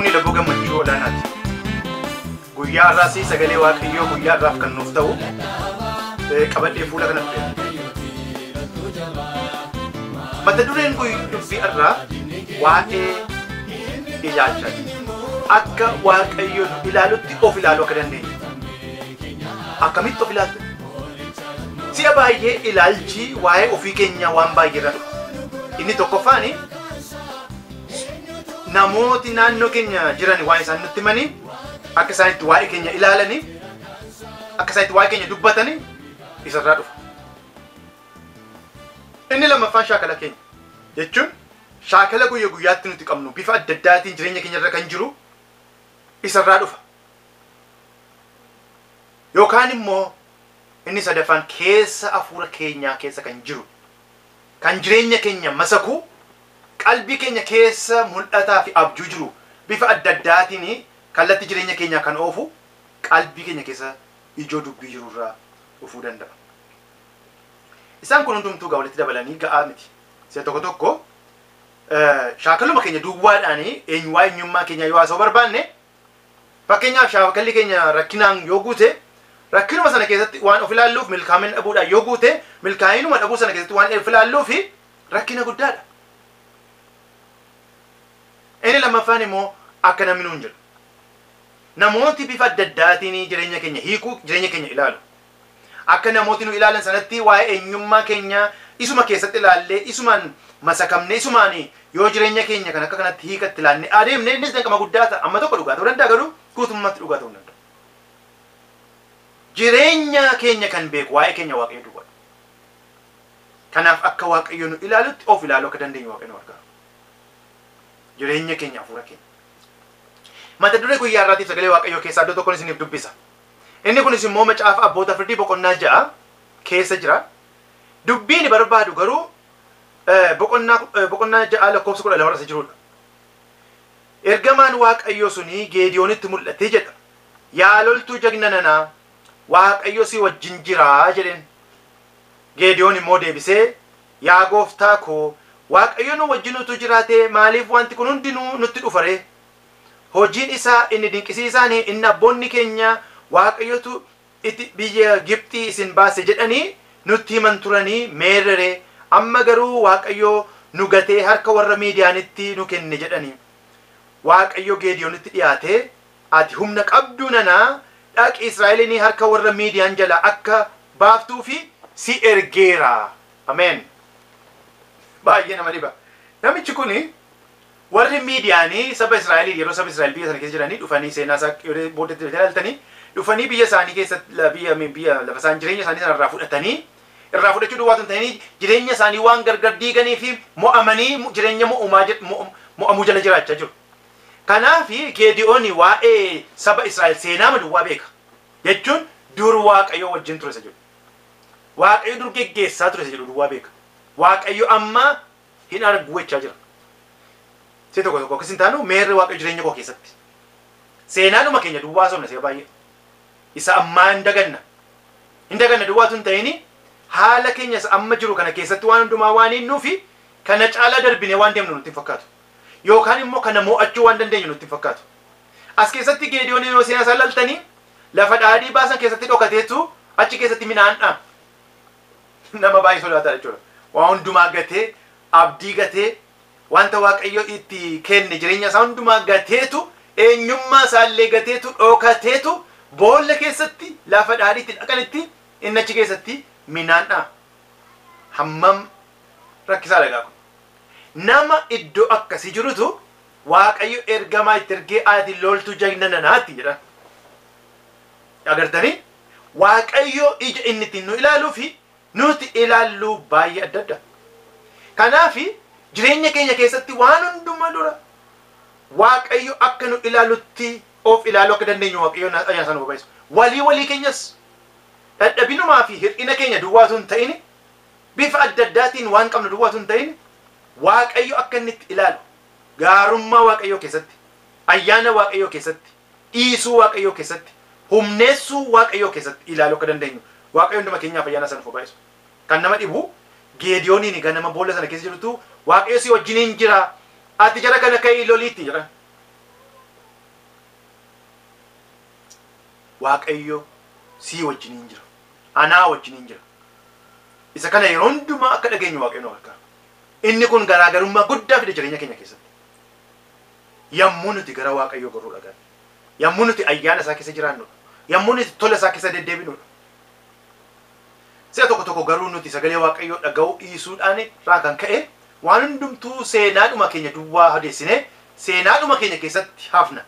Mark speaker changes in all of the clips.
Speaker 1: Kuni labboo gammachuu olaanaati. Guyyaa irraas sagalee waaqayyoo guyyaa irraaf kan nuuf ta'u qabadhee fuula kana dhufe. Mata dureen dubbii irraa waa'ee ilaalchaati. Akka waaqayyo nu ilaalutti of ilaaluu akka dandeenya. Akkamitti of ilaallu? Si'a baay'ee ilaalchi waa'ee ofii keenya waan baay'eerra dhufa. Inni tokkoffaani namooti naannoo keenya jiran waan isaan nutti himanii akka isaanitti waa'ee keenya ilaalanii akka isaanitti waa'ee keenya dubbatanii isarraa dhufa. Inni lammaffaan shaakala keenya jechuun shaakala guyyaa guyyaatti nuti qabnu bifa adda addaatiin jireenya keenya irra kan jiru isarraa dhufa. Yookaan immoo inni sadaffaan keessa hafuura keenyaa keessa kan jiru kan jireenya keenya masaku qalbii keenya keessa mul'ataa fi abjuu jiru bifa adda addaatiin kallattii jireenya keenyaa kan oofu qalbii keenya keessa ijoo dubbii jiru irraa dhufuu danda'a. Isaan kun hundumtuu walitti dabalanii ga'aa miti. Si'a tokko tokko shaakaluma keenya duwwaadhaan eenyummaa keenya yoo haasa'uu barbaanne fakkeenyaaf shaakalli keenya rakkinaan yoo guute rakkinuma sana keessatti waan of ilaalluuf milkaa'ina dhabuudhaan yoo guute milkaa'inuma dhabuu sana keessatti waan of ilaalluuf rakkina guddaadha. Inni lammaffaan immoo akka namni nuun jedhu. Namooti bifa adda addaatiin jireenya keenya hiikuu jireenya keenya ilaalu. Akka namooti nu ilaalan sanatti waa'ee eenyummaa keenya isuma keessatti ilaallee isumaan masakamne isumaan yoo jireenya keenya kan akka kanatti hiikatti ilaalne adeemne innis danqama guddaa ta'a. Amma tokko dhugaa ta'uu danda'a garuu guutummaatti dhugaa ta'uu danda'a. Jireenya keenya kan beeku waa'ee keenya waaqayyo duwwaadha. Kanaaf akka waaqayyo nu ilaalutti of ilaaluu akka dandeenyu waaqayyo nu argaa. Jireenya keenya hafuura keenya. Mata duree guyyaa irraatiif sagalee waaqayyoo keessaa iddoo tokkoon isiniif dubbisa. Inni kunis immoo macaafa abboota firdii boqonnaa 6 keessa jira. Dubbiin barbaadu garuu boqonnaa 6 lakkoofsa 12 irra jirudha. Ergamaan waaqayyoo suni Geediyoonitti mul'atee jedha. Yaa loltuu jagna nanaa waaqayyo si wajjin jira jedheen. Geediyoon immoo deebisee yaa gooftaa koo waaqayyo nu wajjin utuu jiraatee maaliif wanti kun hundinuu nutti dhufare? Hojiin isaa inni dinqisiisaan inni abboonni keenya waaqayyotu itti biyya Gibxii isin baase jedhanii nutti himan turanii meerree amma garuu waaqayyo nu gatee harka warra Miidiyaanitti nu kenne jedhanii. Waaqayyo Geediyoonitti dhiyaatee ati humna qabduu nanaa dhaqi Israa'eliin harka warra Miidiyaan jala akka baaftuu fi si ergeera. Ameen. Baay'ee nama dhiba. Namichi kuni warri Miidiyaanii saba Israa'elii yeroo saba Israa'el biyya sana keessa jiranii dhufanii seenaa isaa booddatti ilaaltanii dhufanii biyya isaanii keessatti biyya lafa isaan jireenya isaanii sana irraa fudhachuu duwwaa hin ta'in jireenya isaanii waan gargar diiganii fi mo'amanii jireenya mo'amuu jala jiraachaa jiru. Kanaaf Geediyoon waa'ee saba Israa'el seenaa duwwaa beeka. Jechuun dur waaqayyo wajjin ture isa jedhu. Waaqayyo dur geggeessaa ture isa jedhu duwwaa beeka. Waaqayyo amma hin argu jechaa jira. Si'a tokko tokko akkas hin taanu meerri waaqayyo jireenya koo keessatti. Seenaanuma keenya duwwaa somna si'a baay'ee. Isa ammaa hin daganna. Hin daganna duwwaatu hin ta'in haala keenya isa amma jiru kana keessatti waan hundumaa waan hin nuufi kana caalaa darbine waan deemnu nutti hin fakkaatu. Yookaan immoo kana mo'achuu waan dandeenyu nutti hin fakkaatu. As keessatti Geediyoon yoo seenaa isaa ilaaltanii lafa dhaadhii baasan keessatti dhokateetu achi keessatti midhaan dha'a. Nama baay'ee sodaataa jechuudha. Waan hundumaa gatee abdii gatee wanta waaqayyo itti kenne jireenya isaa hundumaa gateetu eenyummaa isaallee gateetu dhokateetu boolla keessatti lafa dhaadhiitti dhaqanitti inni achi keessatti midhaan dha'a. Hammam rakkisaa dhagaa kun. Nama iddoo akkasii jirutu waaqayyo ergamaa itti ergee ati loltuu jagna nanaatti jedha. Agartanii waaqayyo ija inni ittiin nu ilaaluu fi nuti ilaalluu baay'ee adda adda. Kanaaf jireenya keenya keessatti waan hundumaa dura waaqayyo akka nu ilaalutti of ilaaluu akka dandeenyu waaqayyo ayyaana sana barbaachisu. Walii keenyas dadhabinumaa fi hir'ina keenya duwwaatu hin ta'in bifa adda addaatiin waan qabnu duwwaatu hin ta'in waaqayyo akka inni itti ilaalu gaarummaa waaqayyo keessatti ayyaana waaqayyo keessatti dhiisuu waaqayyo keessatti humneessuu waaqayyo keessatti ilaaluu akka dandeenyu waaqayyo hunduma keenyaaf ayyaana sana barbaachisu. Kan nama dhibu Geediyooniin ganama boolla sana keessa jirtu waaqayyo si wajjiniin jira ati jara kana ka'ii loliitti jedha. waaqayyo sii wajjiniin jira. Anaa wajjiniin jira. Isa kana yeroo hundumaa akka dhageenyu waaqayyo nu gargaara. Inni kun garaagarummaa guddaa fide jireenya keenya keessatti. Yommuu nuti gara waaqayyo gorruu dhaqan. Yommuu nuti ayyaana isaa keessa jiraannudha. Yommuu nuti tola isaa keessa deddeebinudha. Si'a tokko tokko garuu nuti sagalee waaqayyoo dhaga'uu dhiisuudhaan irraa kan ka'e waan hundumtuu seenaadhuma keenya duwwaa hadeessine seenaadhuma keenya keessatti hafna.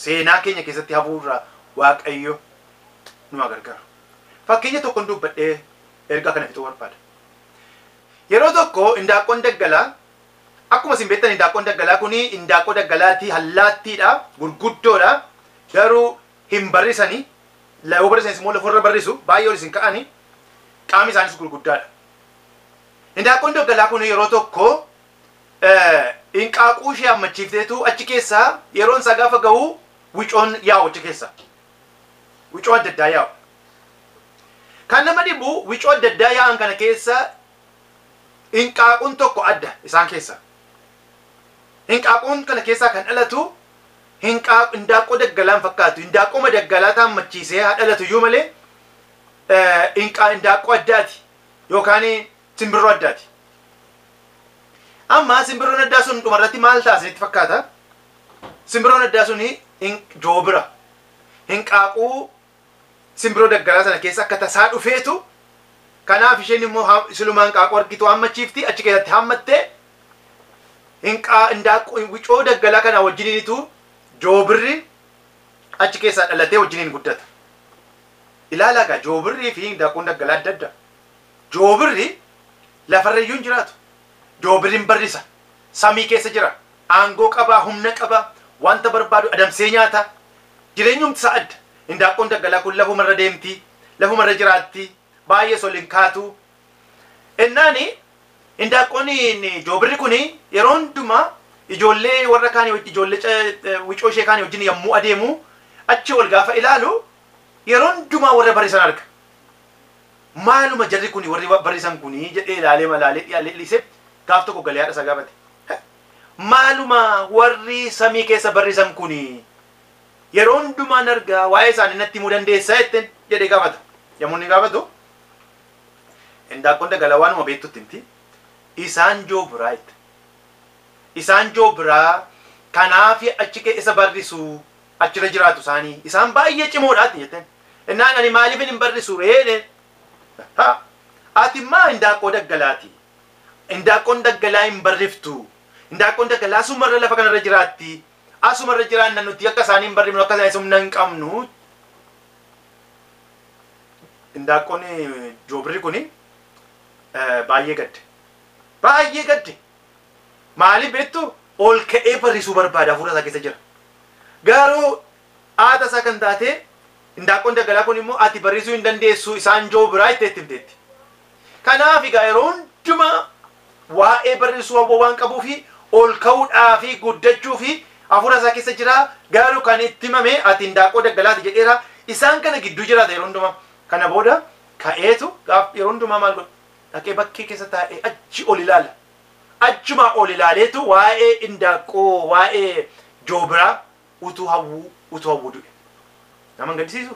Speaker 1: Seenaa keenya keessatti hafuurraa waaqayyo nu gargaara. Fakkeenya tokko dubbadhee ergaa kana fixuu barbaada. Yeroo tokko indaaqqoon daggalaa akkuma isin beektan indaaqqoon daggalaa kuni indaaqqoo daggalaati allaattiidha gurguddoodha garuu hin barrisanii yoo barrisanis immoo lafarra barrisu baay'ee ol isin ka'anii qaamni isaanis gurguddaadha. Indaaqqoon daggalaa kun yeroo tokko hinqaaquu ishee hammachiifteetu achi keessaa yeroon isaa gaafa ga'u wicoon yaa'u achi keessaa. Wicoo adda addaa yaa'u. Kan nama dhibu wicoo adda addaa yaa'an kana keessa hinqaaquun tokko adda isaan keessaa. Hinqaaquun kana keessaa kan dhalatu indaaqqoo daggalaan fakkaatu. Indaaqqoo daggalaa hammachiisee haa dhalatu iyyuu malee indaaqqoo addaati yookaan simbirroo addaati. Amma simbirroon addaa sun dhumarratti maal taasisanitti fakkaata? Simbirroon addaa suni joobira. Hinqaaquu simbirroo daggalaa sana keessa akka tasaa dhufeetu kanaaf isheen immoo silumaan hinqaaquu argitu hammachiifti achi keessatti hammattee indaaqqoo wicoo daggalaa kana wajjiniinitu joobirri achi keessaa dhalatee wajjiniin guddata. Ilaalaa egaa joobirrii fi indaaqoon daggalaa adda adda. Joobirri lafarrayyuu hin jiraatu. Joobirriin barrisa. Samii keessa jira. Aangoo qabaa, humna qabaa, wanta barbaadu adamsee nyaata. Jireenyumti isaa adda. Indaaqoon daggalaa kun lafumarra deemti, lafumarra jiraatti, baay'ee sol hin kaatu. Ennaani indaaqqoon joobirri kuni yeroo hundumaa ijoollee warra kaanii ijoollee wicoo ishee kaanii wajjin yommuu adeemu achi ol gaafa ilaalu yeroo hundumaa warra barrisan arga. Maaluma jarri kuni warri barrisan kuni jedhee ilaalee malaalee dhiisee gaaf tokko galee haadha isaa gaafate. Maaluma warri samii keessa barrisan kuni yeroo hundumaan argaa waa'ee isaanii natti himuu dandeessaa jetteen jedhee gaafata. Yommuu inni gaafatu indaaqqoon daggalaa waanuma beektutti himti. Isaan joobiraa itti. Isaan joobiraa kanaaf achi keessa barrisu achirra jiraatu isaanii. Isaan baay'ee cimoodhaati jetteen. Innaan ani maaliif hin barrisu reene? Ati maa indaaqqoo daggalaati. Indaaqqoon daggalaa hin barriftu. Indaaqqoon daggalaa asumarra lafa kanarra jiraatti. Asumarra jiraanna nuti akka isaanii hin barrifnu akka isaanii humna hin qabnu. Indaaqqoon joobirri kuni baay'ee gadde. Baay'ee gadde. Maaliif beektu ol ka'ee barrisuu barbaada hafuura isaa keessa jira. Garuu haata isaa kan taate indaaqqoon daggalaa kun immoo ati barrisuu hin dandeessu isaan joobiraa itti himteetti. Kanaaf egaa yeroo hundumaa waa'ee barrisuu waan qabuu fi ol ka'uudhaa fi guddachuu fi hafuura isaa keessa jira. Garuu kan itti himame ati indaaqqoo daggalaati jedheera. Isaan kana gidduu jiraata yeroo hundumaa. Kana booda ka'eetu yeroo hundumaa maal godha? Dhaqee bakkee keessa taa'ee achi ol ilaala. Achuma ol ilaaleetu waa'ee indaaqqoo waa'ee joobiraa utuu hawwuu du'e. Nama hin gaddisiisu.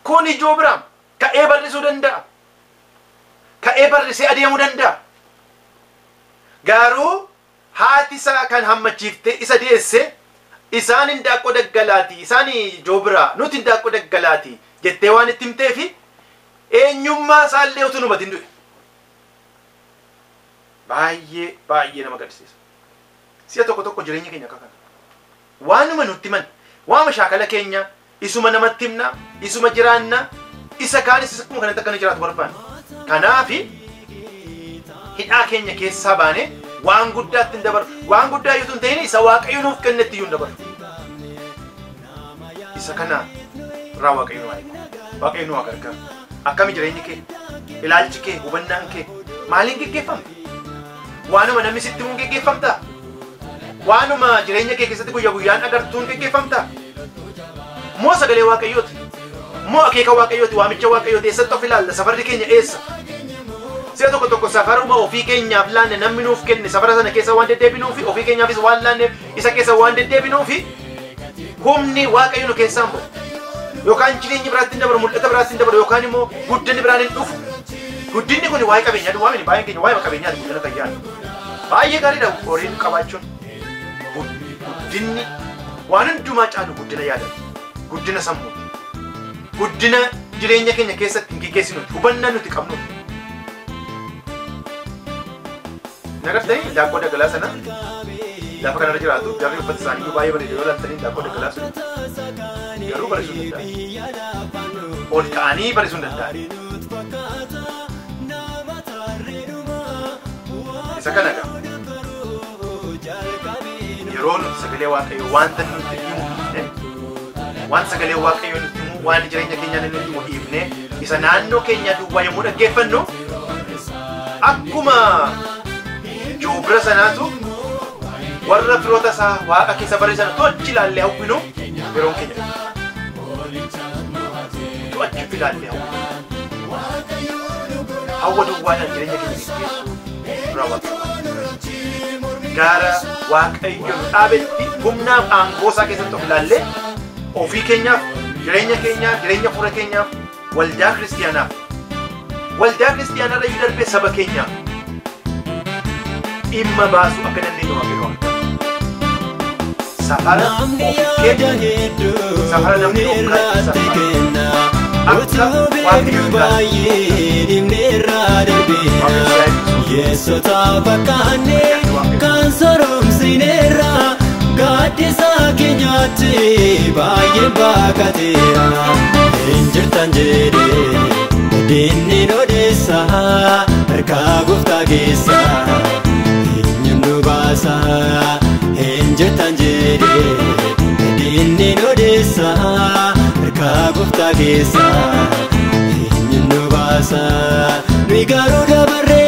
Speaker 1: Kuni joobiraa ka'ee barrisuu danda'a. Ka'ee barrisee adeemuu danda'a. Garuu haati isaa kan hammachiiftee isa deesse isaan indaaqqoo daggalaati isaan joobiraa nuti indaaqqoo daggalaati jettee waan itti himteefi eenyummaa isaallee utuu numatiin du'e. Baay'ee nama gaddisiisa. Si'a tokko tokko jireenya keenya akka kana. Waanuma nutti himan, waama shaakala keenya, isuma namatti himna, isuma jiraanna, isa kaanis akkuma kanatti akka nu jiraatu barbaanna. Kanaafi hidhaa keenya keessaa baanee waan guddaatti hin dabaru. Waan guddaa yoo hin ta'in isa Waaqayyo nuuf kennetti iyyuu hin dabaru. Isa kana irraa Waaqayyo nu eegu. Waaqayyo nu gargaaru. Akkami jireenyi kee, ilaalchi kee, hubannaan kee maaliin geggeeffamta? Waanuma namni sitti himuun geggeeffamta? Waanuma jireenya kee keessatti guyyaa guyyaan agartuun geggeeffamta? Moo sagalee Waaqayyooti? Moo akeeka Waaqayyooti? Waamicha Waaqayyooti eessatti of ilaalla? Safarri keenya eessa? Si'a tokko tokko safaruma ofii keenyaaf laanne namni nuuf kenne safara sana keessa waan deddeebinuufi ofii keenyaafis waan laanneef isa keessa waan deddeebinuufi humni waaqayyo nu keessaan ba'u yookaan jireenyi biraatti hin dabaru mul'ata biraatti hin dabaru yookaan immoo guddinni biraan hin dhufu guddinni kun waa'ee qabeenyaa duwwaa miti baay'een keenya waa'ee qabeenyaati guddina fayyaa baay'ee gaariidha horiin qabaachuun guddinni waan hundumaa caalu guddina yaadatu guddina sammuu guddina jireenya keenya keessatti hin gaggeessinu hubannaa nuti qabnu nagartanii daakkoo dagalaa sana lafa kanarra jiraatu jarri uffata isaanii baay'ee bareedu yoo laaltanii daakkoo dagalaa sun garuu barreessuu hin danda'an ol ta'anii barreessuu hin danda'an isa kana yeroo nuti sagalee waaqayyoo wanta nuti himu waan sagalee waaqayyoo nuti himu waan jireenya keenyaa nuti himu dhiifne isa naannoo keenyaa duwwaa yommuu dhaggeeffannu akkuma joobira sanaatu warra firoota isaa waaqa keessa barreessan to'achi ilaallee hawwinu yeroon keenya to'achi ilaallee hawwa duwwaadhaan jireenya keenya gaggeessu raawwatu gara waaqayyo dhaabetti humnaaf aangoosaa keessatti of ilaallee ofii keenyaaf jireenya fuula keenyaaf waldaa kiristiyaanaarra yoo darbee saba keenyaaf dhimma baasuu akka dandeenyu waaqayyo safara ofii keenya safara namni dhuunfaa kenna akka waaqayyo Yesota bakane kan soromsinera gadisa kenyati baye bakatera injirtan jede dinni nodesa erka gufta gesa inyunu basa injirtan jede dinni nodesa erka gufta gesa inyunu basa mi garuda barre